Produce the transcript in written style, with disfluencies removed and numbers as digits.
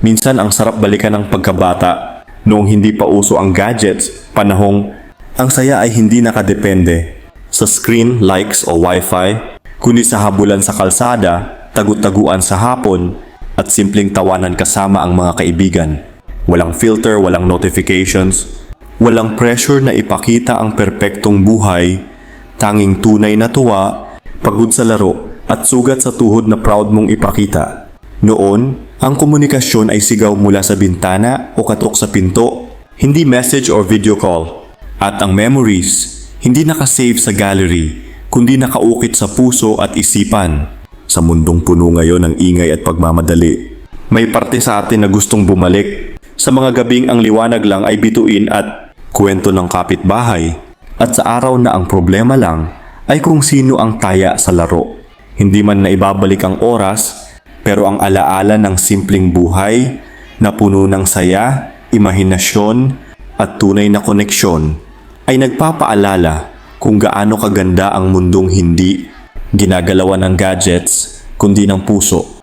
Minsan ang sarap balikan ng pagkabata, noong hindi pa uso ang gadgets, panahong ang saya ay hindi nakadepende sa screen, likes o wifi, kundi sa habulan sa kalsada, tagu-taguan sa hapon, at simpleng tawanan kasama ang mga kaibigan. Walang filter, walang notifications, walang pressure na ipakita ang perpektong buhay, tanging tunay na tuwa, pagod sa laro, at sugat sa tuhod na proud mong ipakita. Noon, ang komunikasyon ay sigaw mula sa bintana o katok sa pinto, hindi message or video call. At ang memories, hindi nakasave sa gallery, kundi nakaukit sa puso at isipan. Sa mundong puno ngayon ng ingay at pagmamadali, may parte sa atin na gustong bumalik. Sa mga gabing ang liwanag lang ay bituin at kwento ng kapitbahay. At sa araw na ang problema lang ay kung sino ang taya sa laro. Hindi man na ibabalik ang oras, pero ang alaala ng simpleng buhay na puno ng saya, imahinasyon at tunay na koneksyon ay nagpapaalala kung gaano kaganda ang mundong hindi ginagalawan ng gadgets kundi ng puso.